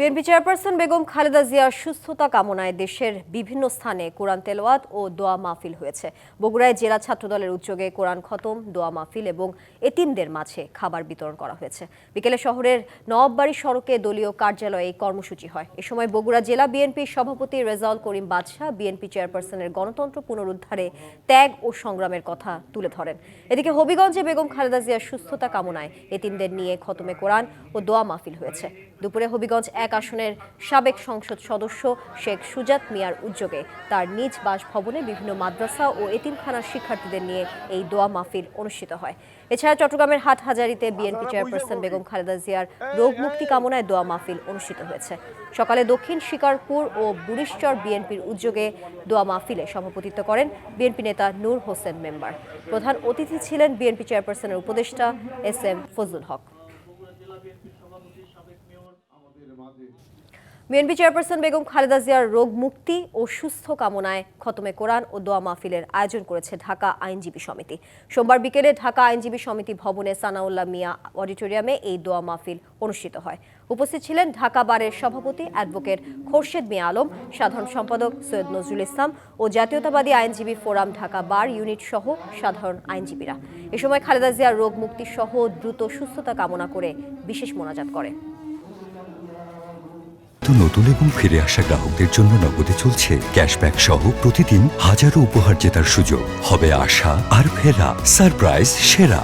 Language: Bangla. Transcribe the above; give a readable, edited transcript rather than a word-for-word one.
বিএনপি চেয়ারপারসন বেগম খালেদা জিয়ার সুস্থতা কামনায় দেশের বিভিন্ন স্থানে কোরআন তেলাওয়াত ও দোয়া মাহফিল হয়েছে। বগুড়ায় জেলা ছাত্রদলের উদ্যোগে কোরআন খতম, দোয়া মাহফিল এবং এতিমদের মাঝে খাবার বিতরণ করা হয়েছে। বিকেলে শহরের নবাববাড়ি সড়কে দলীয় কার্যালয়ে এই কর্মসূচি হয়। এ সময় বগুড়া জেলা বিএনপির সভাপতি রেজাউল করিম বাদশা বিএনপি চেয়ারপারসনের গণতন্ত্র পুনরুদ্ধারে ত্যাগ ও সংগ্রামের কথা তুলে ধরেন। এদিকে হবিগঞ্জে বেগম খালেদা জিয়ার সুস্থতা কামনায় এতিমদের নিয়ে খতমে কোরআন ও দোয়া মাহফিল হয়েছে। দুপুরে হবিগঞ্জ এক আসনের সাবেক সংসদ সদস্য শেখ সুজাত মিয়ার উদ্যোগে তার নিজ বাসভবনে বিভিন্ন মাদ্রাসা ও এতিমখানার শিক্ষার্থীদের নিয়ে এই দোয়া মাহফিল অনুষ্ঠিত হয়। এছাড়া চট্টগ্রামের হাটহাজারীতে বিএনপি চেয়ারপারসন বেগম খালেদা জিয়ার রোগ মুক্তি কামনায় দোয়া মাহফিল অনুষ্ঠিত হয়েছে। সকালে দক্ষিণ শিকারপুর ও বুড়িশ্বর বিএনপির উদ্যোগে দোয়া মাহফিলে সভাপতিত্ব করেন বিএনপি নেতা নূর হোসেন মেম্বার। প্রধান অতিথি ছিলেন বিএনপি চেয়ারপারসনের উপদেষ্টা এস.এম. ফজলুল হক। বিএনপি চেয়ারপারসন বেগম খালেদা জিয়ার রোগ মুক্তি ও সুস্থ কামনায় খতমে কোরআন ও দোয়া মাহফিলের আয়োজন করেছে ঢাকা আইনজীবী সমিতি। সোমবার বিকেলে ঢাকা আইনজীবী সমিতি ভবনে সানাউল্লাহ মিয়া অডিটোরিয়ামে এই দোয়া মাহফিল অনুষ্ঠিত হয়। উপস্থিত ছিলেন ঢাকা বারের সভাপতি অ্যাডভোকেট খোরশেদ মিয়া আলম, সাধারণ সম্পাদক সৈয়দ নজরুল ইসলাম ও জাতীয়তাবাদী আইনজীবী ফোরাম ঢাকা বার ইউনিট সহ সাধারণ আইনজীবীরা। এ সময় খালেদা জিয়ার রোগ মুক্তি সহ দ্রুত সুস্থতা কামনা করে বিশেষ মোনাজাত করে। নতুন এবং ফিরে আসা গ্রাহকদের জন্য নগদে চলছে ক্যাশব্যাক সহ প্রতিদিন হাজারো উপহার জেতার সুযোগ। হবে আশা আর ফেরা, সারপ্রাইজ সেরা।